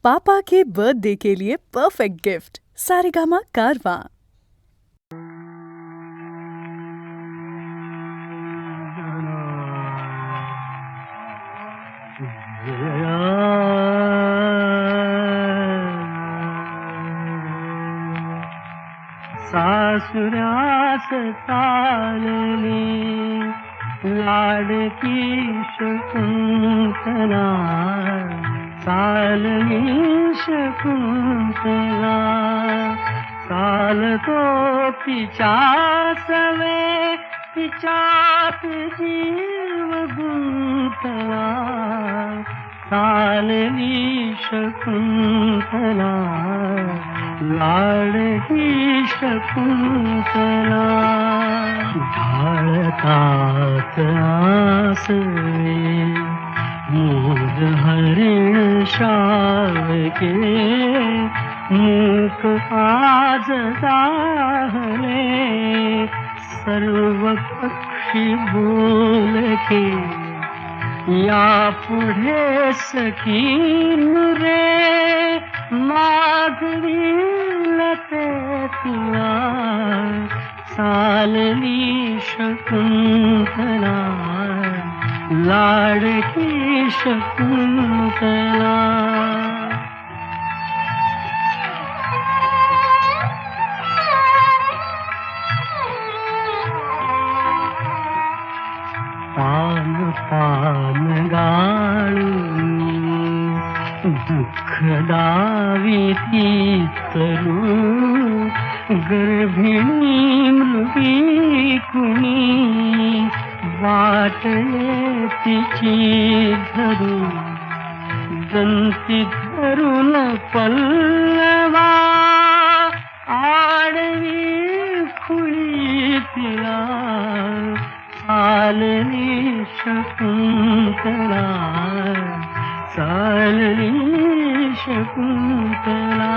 पापा के birthday के लिए perfect gift Saregama कारवां। सासुरास चालली लाडकी शकुंतला, चालली शकुंतला, चालतो तिच्या सवे, तिच्यात जीव गुंतला, चालली शकुंतला, लाडकी शकुंतला, ढाळतात आसवे मोर हरिण शावके, मूक आज जाहले, सर्व पक्षी बोलके, या पुढे सकीन रे, मागवील ते तुला, चालली शकुंतला, लाडकी शकुंतला. पान पान गाळून दुःख दाविती तरू, गर्भिणी मृगी कुणी, वाट तिची धरू, दंती धरून पल्लवा, आडवी खुळी तिला, चालली शकुंतला, चालली शकुंतला.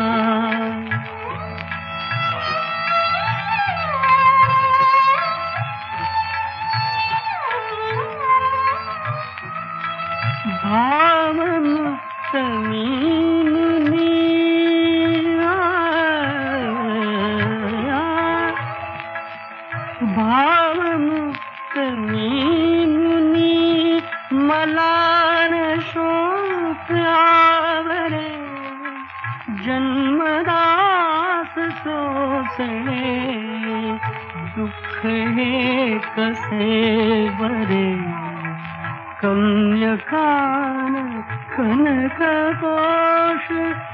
भावमुक्त मीनी, भावमुक्त मीनी, मला न शोक आवरे, जन्मदास सोसणे, दुःख हे कसे बरे, कन्यकान कनक दोष,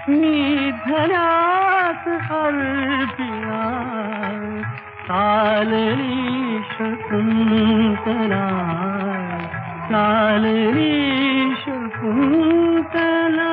मी धरास अर्पिला, चालली शकुंतला, चालली शकुंतला.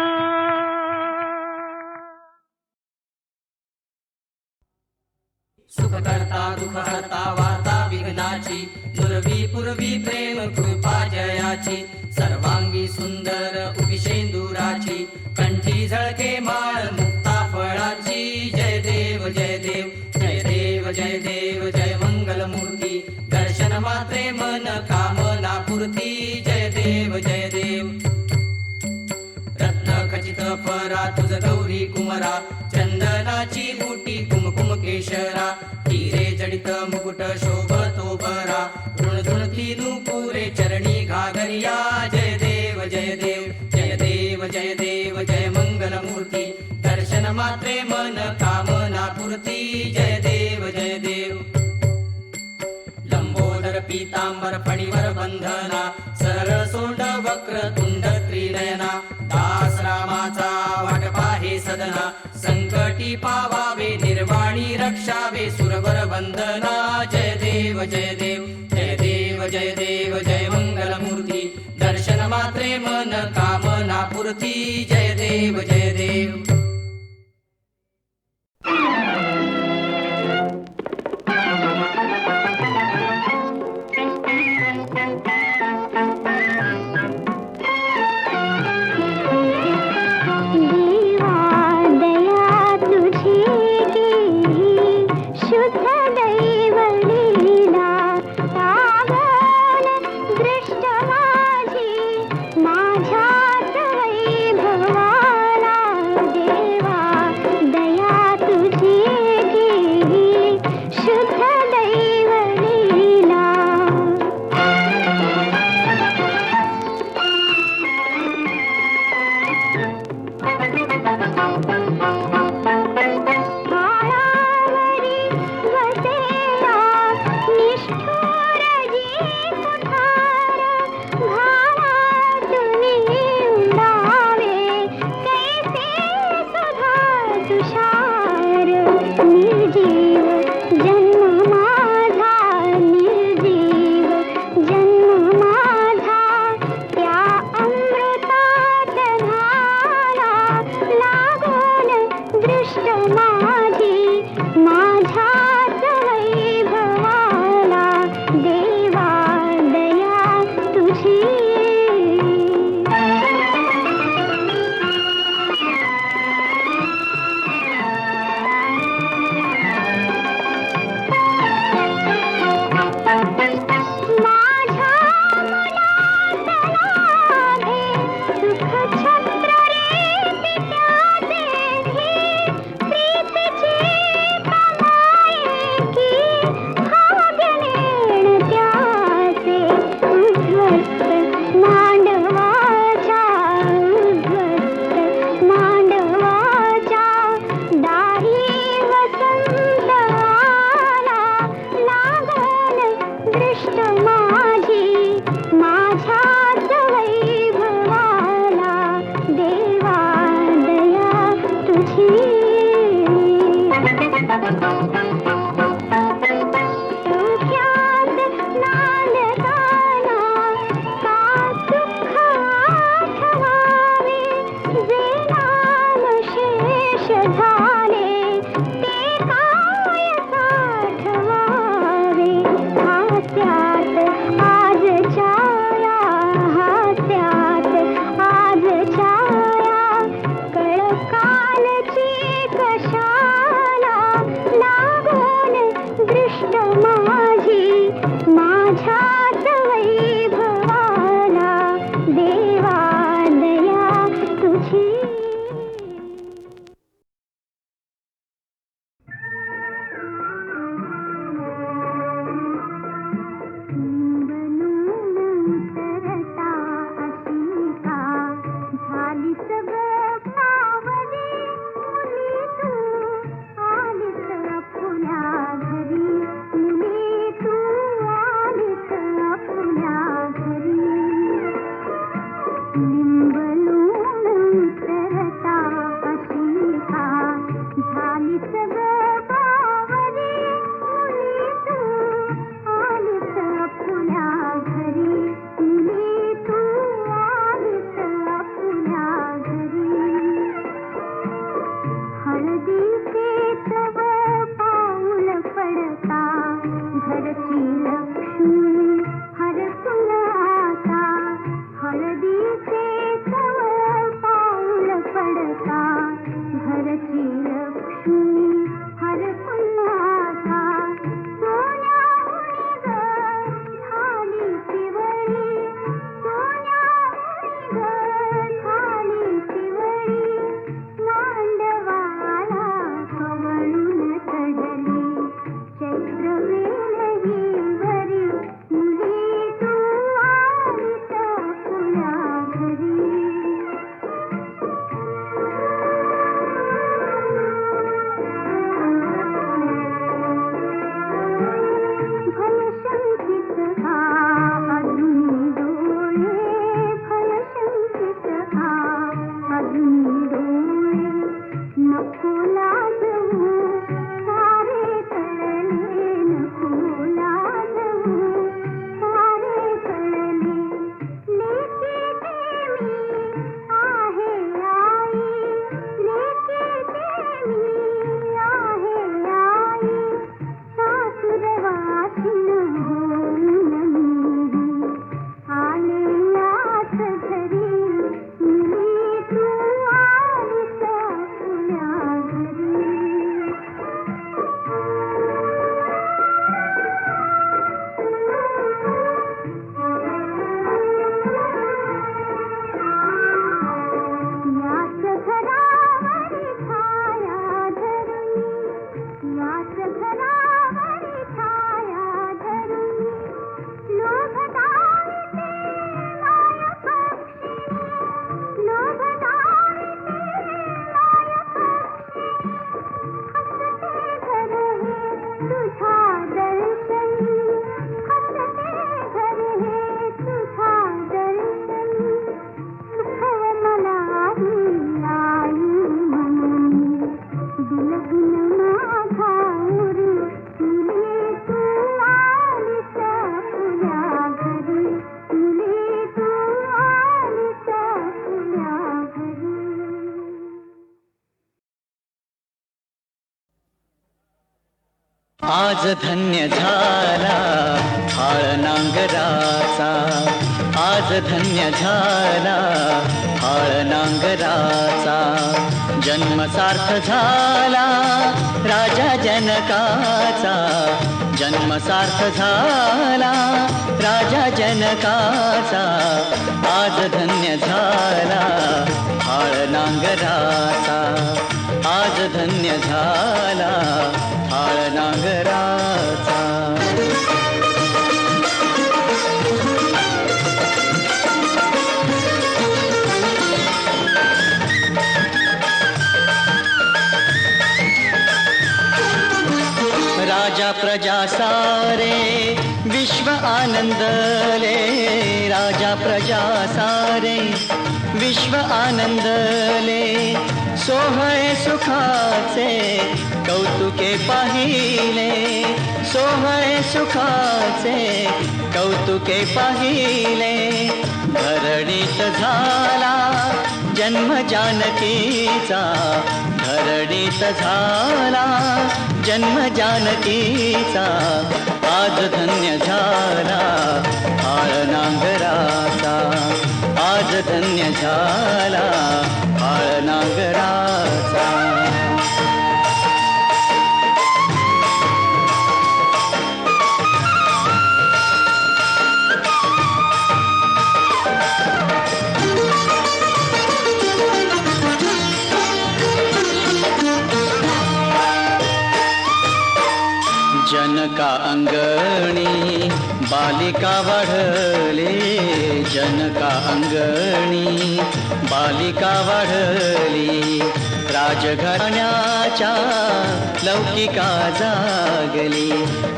सुख करता दुःख हरता वार्ता विघ्नाची, दुर्वी पूर्वी प्रेम कृपा जयाची, सर्वांगी सुंदर उभिशेंदुराची, कंठी झळके माळ मुक्ता फळाची. जय देव जय देव जय देव जय देव जय मंगलमूर्ती, दर्शन मात्रे मन कामना पूर्ती. जय देव जय देव. रत्न खचित फरा तुझ गौरी कुमरा, चंदनाची बुटी कुमकुम केशरा, हिरे जडित मुकुट शोभतो बरा, ऋणधुणती नूपुरे चरणी घागरिया. जय देव जय देव जय देव जय देव जय मंगलमूर्ती, दर्शन मात्रे मन कामना पूर्ती. जय देव जय देव. लंबोदर पीतांबर फणीवर बंधना, सरळ सोंड वक्र तुंड त्रिनयना, दास रामाचा वाटपा हे सदना, संकटी पावावे निर्वाणी रक्षावे, सुरवर वंदना. जय देव जय देव जय देव जय देव जय मंगलमूर्ती, दर्शन मात्रे मन कामना पूर्ती. जय देव जय देव. माझ्यात वैभवाला काळावरी वसेला निष्ठुर जी कुठार, घामातून उडावे कैसे सुधा तुषार. निर्जीव जन्म माझा, निर्जीव जन्म माझा, त्या अमृतात झाला लागून दृष्ट माझी. माझ्याच वैभवाला देवा दया तुझी. माझ्या मुलात लाभे सुख छत्र रे पित्याचे घे. प्रीतीची कमाई भाग्य नेण त्याचे. उद्ध्वस्त मांडवाच्या, उद्ध्वस्त मांडवाच्या दारी वसंत आला लागून दृष्ट माझी. माझ्याच वैभवाला देवा दया तुझी. डोक्यात नांदताना का दुःख आठवावे, जे नाम शेष झाले ते काय साठवावे. हास्यात आज छाया, हास्यात आज छाया, कळकालची कशाला लागून दृष्ट माझी. माझ्याच वैभवाला देवा दया तुझी. तरता अशी का झालीस ग पावरी. मुली तू आलीस अपुल्या घरी, मुली तू आलीस अपुल्या घरी. लिंबलून तरता अशी का झालीस ग पावरी. मुली तू आलीस अपुल्या घरी, मुली तू आलीस अपुल्या घरी. हळदीचे तव पाऊल पडता घरची लक्ष्मी हरसून आता. हळदीचे तव पाऊल पडता घरची लक्ष्मी हरसून आता. सोन्याहुनी ग झाली पिवळी, सोन्याहुनी ग झाली पिवळी. मांडवाला कवळून चढली चैत्र वेलही वरी. मुली तू आलीस अपुल्या घरी. फलशंकित हा अजूनी डोळे, फलशंकित हा अजूनी डोळे. नको लाजवू सारे कळले, नको लाजवू सारे कळले. लेकीचे मी आहे आई, लेकीचे मी आहे आई. सासुरवासीन होऊन मीही आले याच घरी. मुली तू आलीस अपुल्या घरी. आज धन्य झाला हाळ नांगराचा, आज धन्य झाला हाळ नांगराचा, जन्म सार्थ झाला राजा जनकाचा, जन्म सार्थ झाला राजा जनकाचा, आज धन्य झाला हाळ नांगराचा, आज धन्य झाला हाळ नांगराचा. राजा प्रजा सारे विश्व आनंदले, राजा प्रजा सारे विश्व आनंदले, सोहळे सुखाचे कौतुके पाहिले, सोहळे सुखाचे कौतुके पाहिले, धरणीत झाला जन्म जानकीचा, धरणीत झाला जन्म जानकीचा, आज धन्य झाला हाळ नांगराचा, आज धन्य झाला हाळ नांगराचा. जनका अंगणी बालिका वाढले, जनका अंगणी बालिका वाढली, राजघराण्याच्या लौकिका जागली,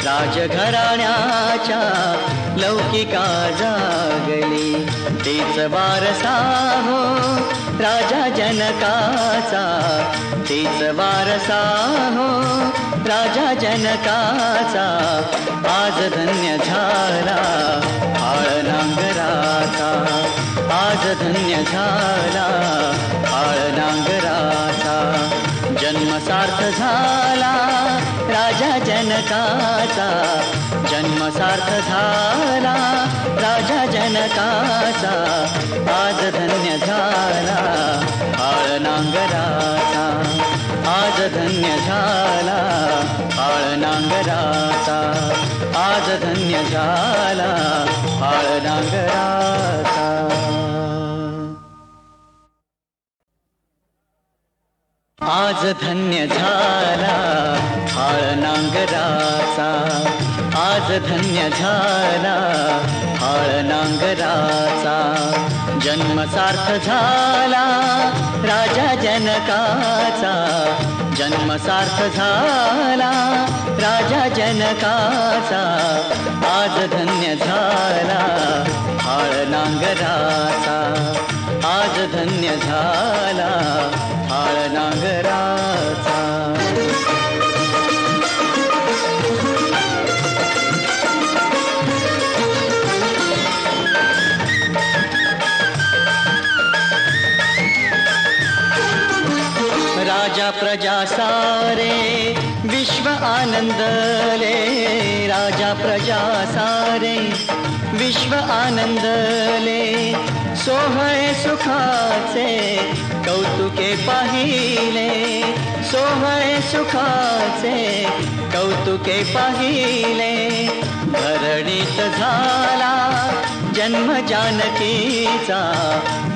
राजघराण्याच्या लौकिका जागली, तीच वारसा हो राजा जनकाचा, तीच वारसा हो राजा जनकाचा, आज धन्य झाला हाळ नांगराचा, आज धन्य झाला हाळ नांगराचा, जन्म सार्थ झाला राजा जनकाचा, जन्म सार्थ झाला राजा जनकाचा, आज धन्य झाला हाळ नांगराचा, आज धन्य झाला हाळ नांगराचा, आज धन्य झाला हाळ नांगराचा. आज धन्य झाला हाळ नांगराचा, आज धन्य झाला हाळ नांगराचा, जन्म सार्थ झाला राजा जनकाचा, जन्म सार्थ झाला राजा जनकाचा, आज धन्य झाला हाळ नांगराचा, आज धन्य झाला हाळ नांगराचा. राजा प्रजा सारे विश्व आनंदले, राजा प्रजा सारे विश्व आनंदले, सोहळे सुखाचे कौतुके पाहिले, सोहळे सुखाचे कौतुके पाहिले, धरणीत झाला जन्म जानकीचा,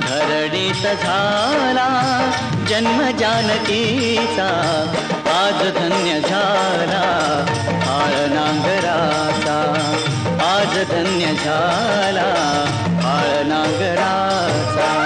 धरणीत झाला जन्म जानकीचा, आज धन्य झाला हाळ नांगराचा, आज धन्य झाला हाळ नांगराचा.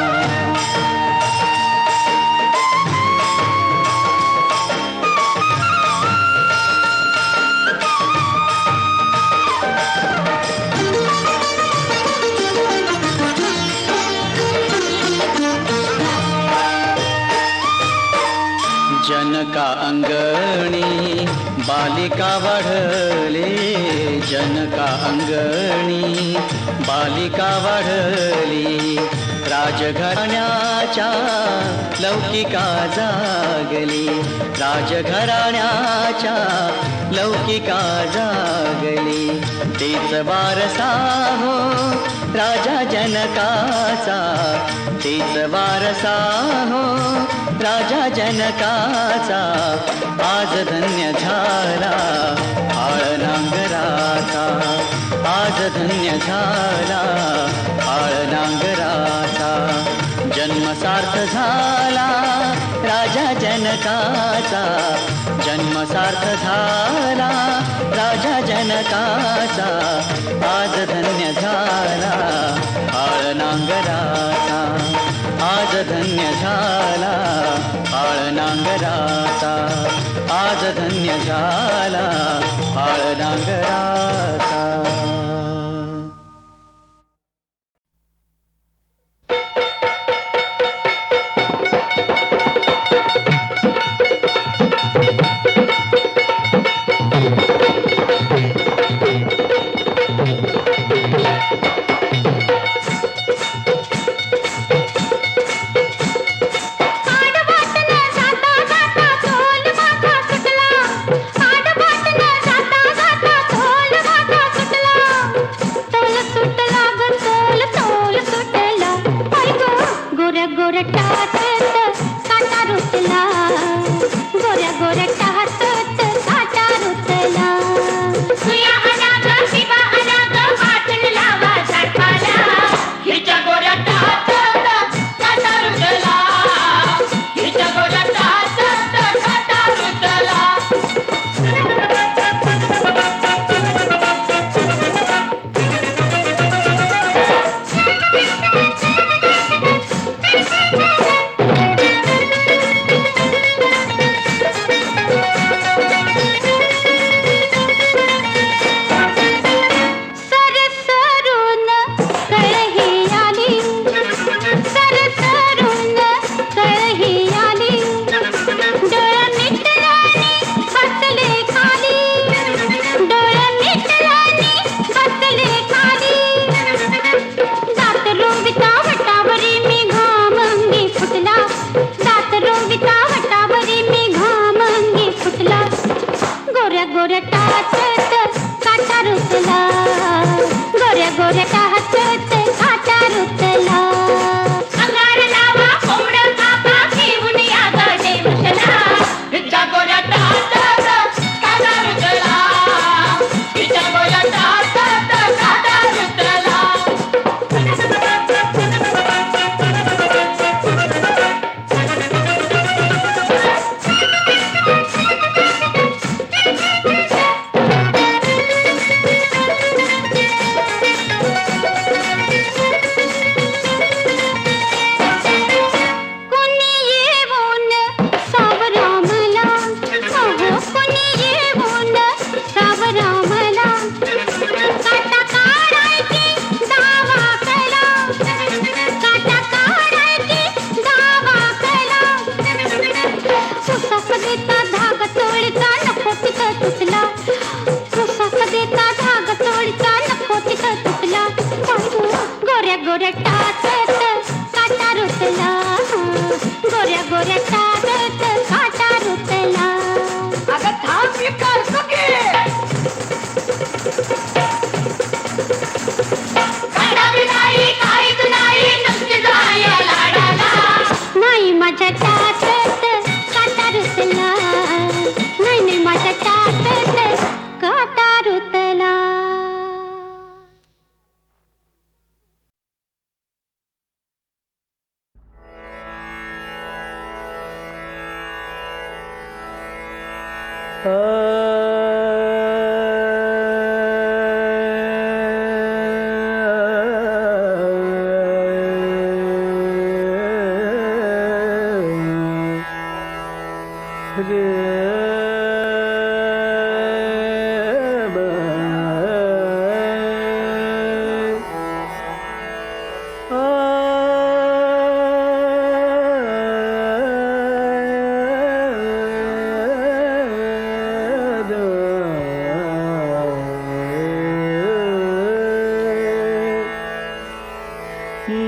जनका अंगणी बालिका वाढले, जनका अंगणी बालिका वाढली, राजघराण्याच्या लौकिका जागली, राजघराण्याच्या लौकिका जागली. तेच वारसा हो राजा जनकाचा, तेच वारसा हो राजा जनकाचा. आज धन्य झाला आळ नांगराचा, आज धन्य झाला आळ नांगराचा. जन्म सार्थ झाला राजा जनकाचा, जन्म सार्थ झाला राजा जनकाचा. आज धन्य झाला आळ नांगराचा, आज धन्य झाला आळ नांगराचा, आज धन्य झाला आळ नांगराचा.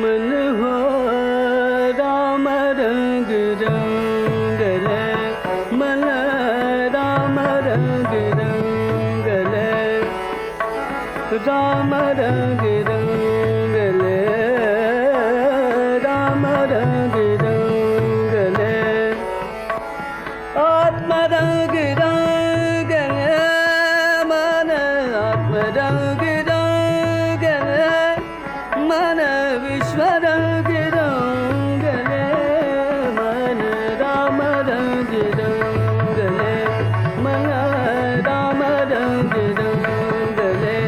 मन हो राम रंग रंगले राम रंग रंगले आत्म रंग रंगले मन आत्म रंग रंगले मन विश्व रंग रंगले मन राम रंग रंगले मन राम रंग रंगले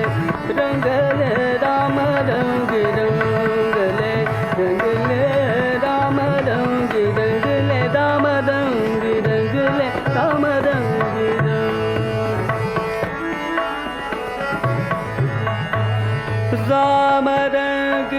रंगले राम रंग रंगले रंगले राम रंग रंगले राम रंग रंगले राम रंग राम रंग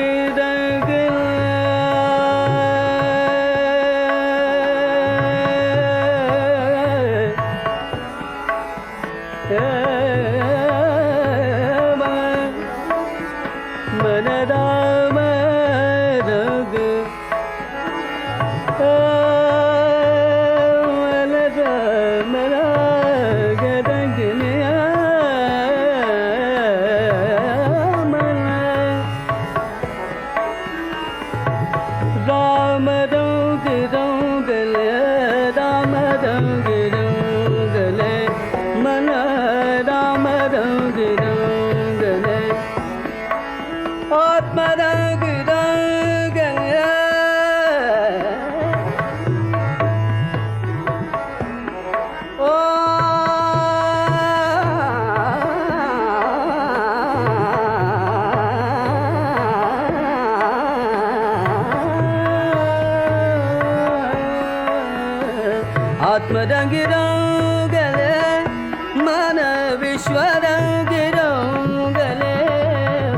मन राम रंग मन राम रंग रंगले मन राम रंग रंगले राम रंग रंगले मन राम रंग रंगले आत्म रंग रंगले ओ आत्म रंग रंगले मन विश्व रंग रंगले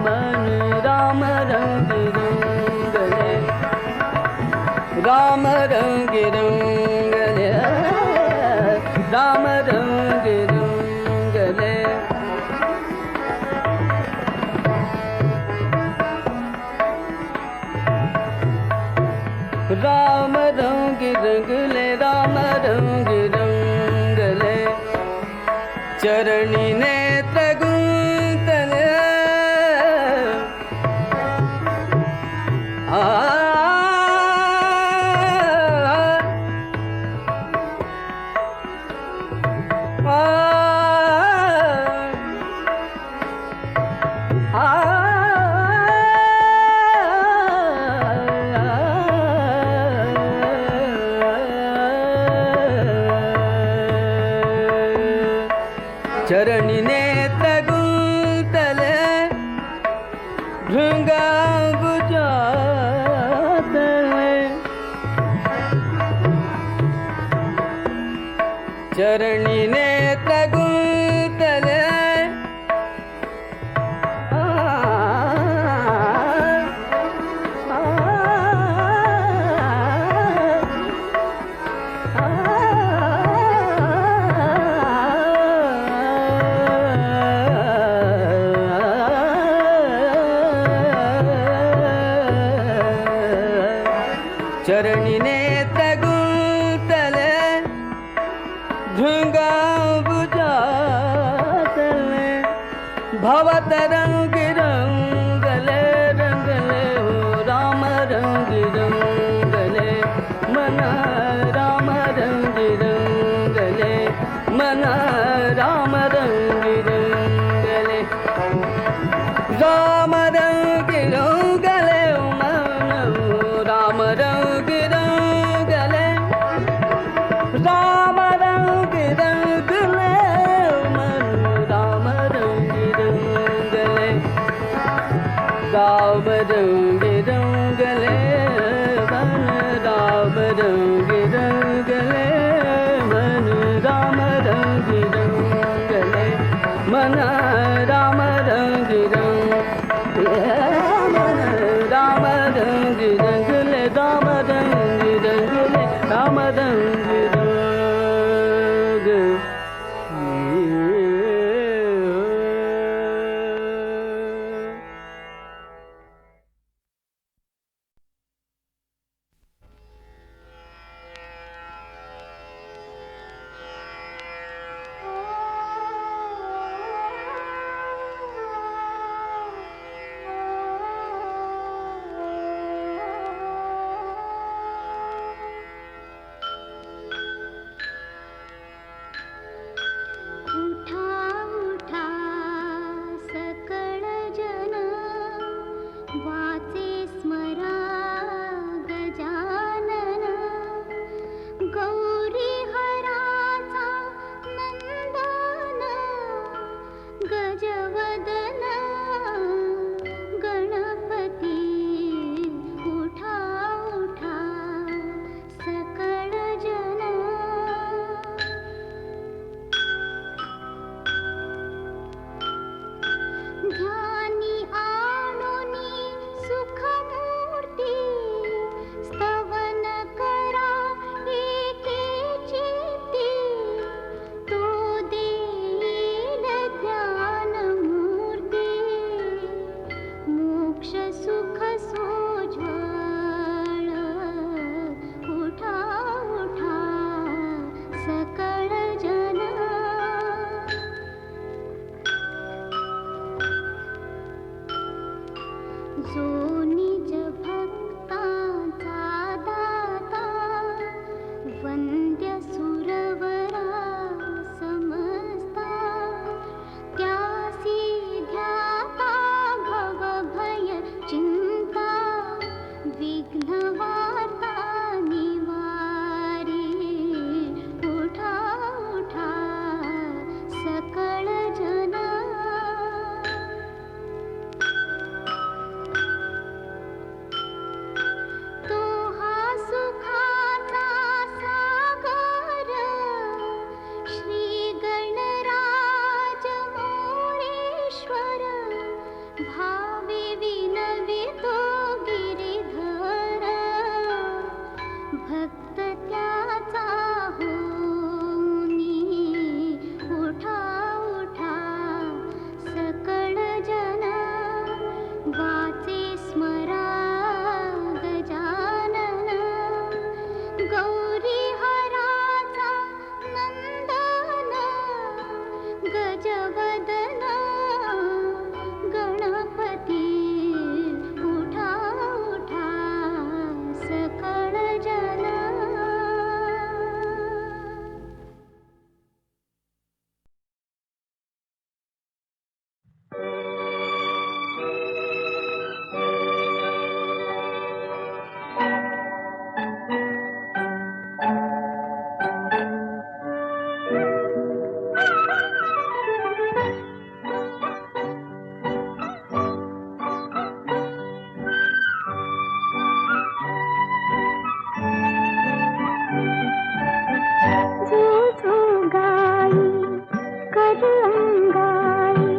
मन राम रंग रंगले राम रंग रंगले राम रंग रंगले राम रंग रंगले राम रंग रंगले चरणी नेत्र गुंतले चरणी नेत्र गुंतले भृंगांबुजातले चरणी नेत्र गुंतले चरणी नेत्र गुंतले भृंगांबुजातले भवत रंग रंगले रंगले हो राम रंग रंगले मन राम रंग रंगले मन राम रंग रंगले राम रंग रंगले मन राम रंग रंगले राम रंग रंगले मन राम रंग रंगले वंद्य सुरवरा समजता त्यासी ध्याता भव भय चिंता विघ्न वार्ता निवारी उठा उठा सकळ जना तो हा सुखाचा सागर श्री गणराज मोरेश्वर भावे विनवितो गिरिधर भक्त त्याचा होनी उठा उठा सकळ जना वाचे स्मरा गजानन गौरी हराचा नंदन गजवदन गणपती उठा उठा सकळ जना जो जो गाई कर अंगाई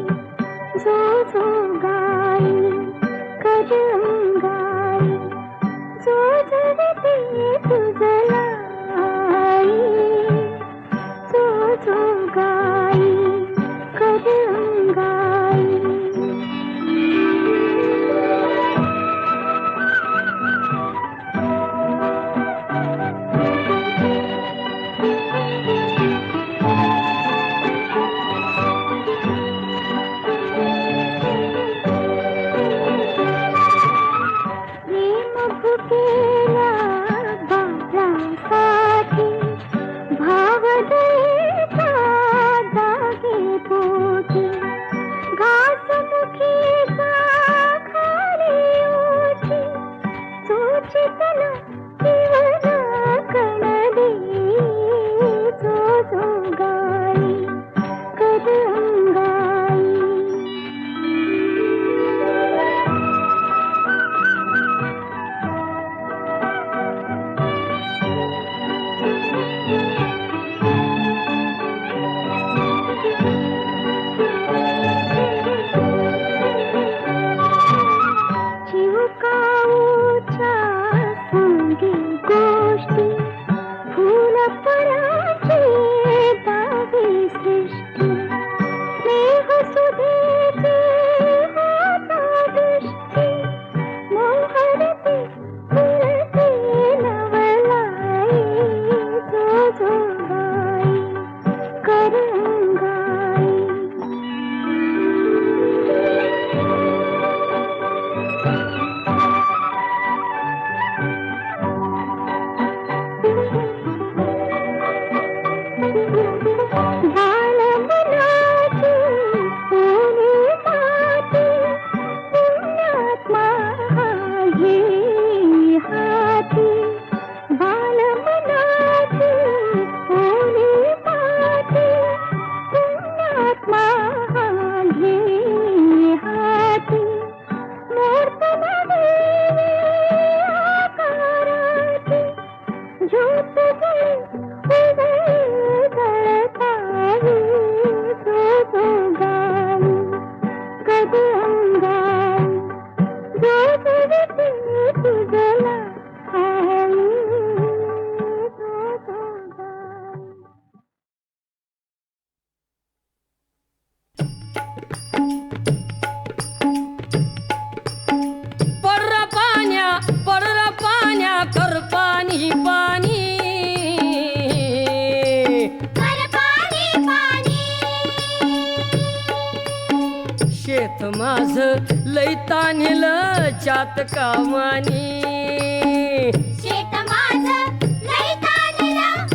जो जो गाई कर अंगाई जो जगते तुझलाई जो जो गाई कर अंगाई प्रेम भुकेला बाळासाठी भाव दयेचा जागे पोटी घास मुखीचा खाली ओठी सुचितन जीवन कणली जो जो गाई कर अंगाई चिवकाऊच्या संगी गोष्टी फुलपराची दावी सृष्टी स्नेह सुधेची होता दृष्टी मोहरती फुलती नवलाई जो जो गाई कर अंगाई बालमनाची ओली माती पुण्यात्मा हे हाती बालमनाची ओली माती पुण्यात्मा हे हाती मूर्त नव्हे आकाराची ज्योत जळी उदय जळताही जो जो गाई कद अंगाई जो जगते तुझला आई जो जो गाई पर्र पाण्या कर पाणी पाणी कर पाणी पाणी शेत माझ लई तान्हेलं चातकामानी शेत माझं लई ताणलं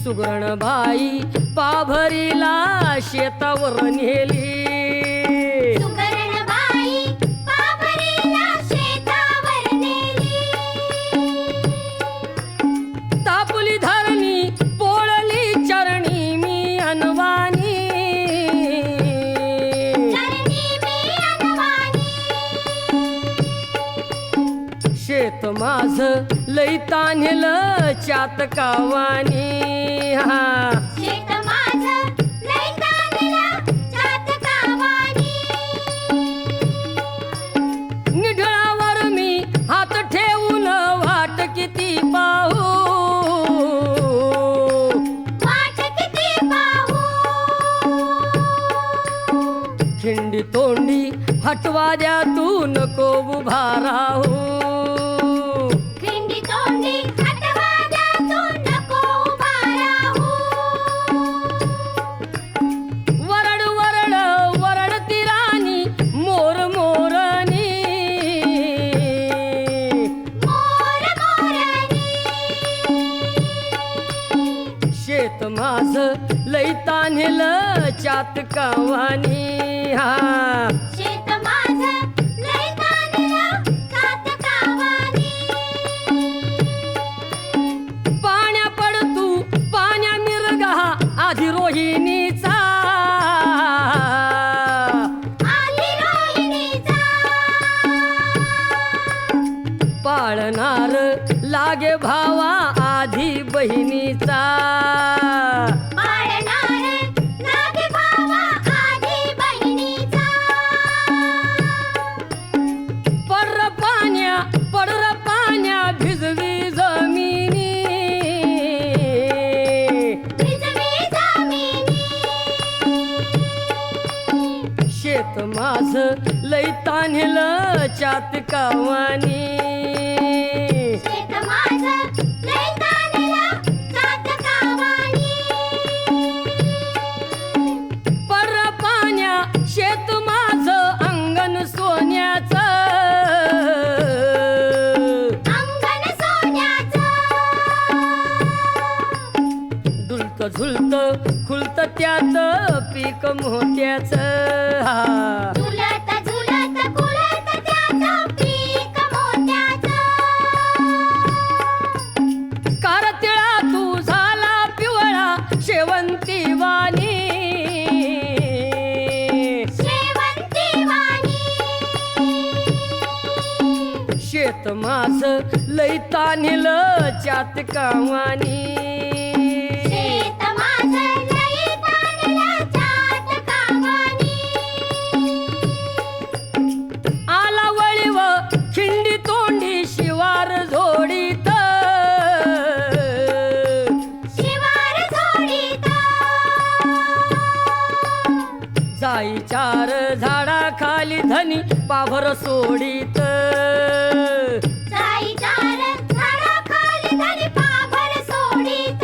सुगरणबाई पाभरीला शेतावर नेली सुगरणबाई पाभरीला शेतावर नेली तापुली धरणी पोळली चरणी मी अनवानी चरणी मी अनवानी शेत माझ लई तान्हेलं चातकावानी शेत माझं लय ताणलं चातकावानी निढळावर मी हात ठेवून वाट किती पाहू वाट किती पाहू खिंडी तोंडी हटवा द्या तू नको उभा राहू खिंडी तोंडी हटवा द्या तू नको उभा राहू वरड वरड वरडती राणी मोर मोरनी मोर मोरनी शेत माझ लई तान्हेलं चातकावानी शेत माझं लय ताणलं चातकावानी पाण्या पड तू पाण्या मिरगा आधी रोहिणीचा आली रोहिणीचा पाळणार लागे भावा आधी बहिणीचा पाळणार लागे भावा आधी बहिणीचा पडर पाण्या भिजवी जमिनी भिजवी जमिनी शेत माझ लई तान्हेलं चातकावानी शेत माझं लय ताणलं चातकावानी पडर पाण्या शेत माझ अंगण सोन्याचं अंगण सोन्याचं डुलत झुलत खुलत त्यात पीक मोत्याचं झुलत झुलत खुलत त्याचं पीक मोत्याचं कारतिळा तू झाला पिवळा शेवंती वाणी शेवंती वाणी शेत माझ लई तान्हेलं चातकावानी शेत माझं लय ताणलं चातकावानी आला वळीव खिंडी तोंडी शिवार झोडीत शिवार झोडीत जाई चार झाडाखाली धनी पाभर सोडीत जाई चार झाडाखाली धनी पाभर सोडीत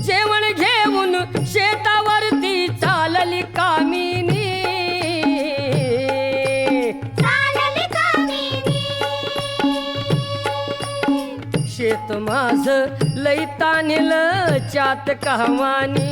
जेवण घेऊन शेतावरती चालली कामिनी चालली कामिनी शेत माझ लई तान्हेलं चातकावानी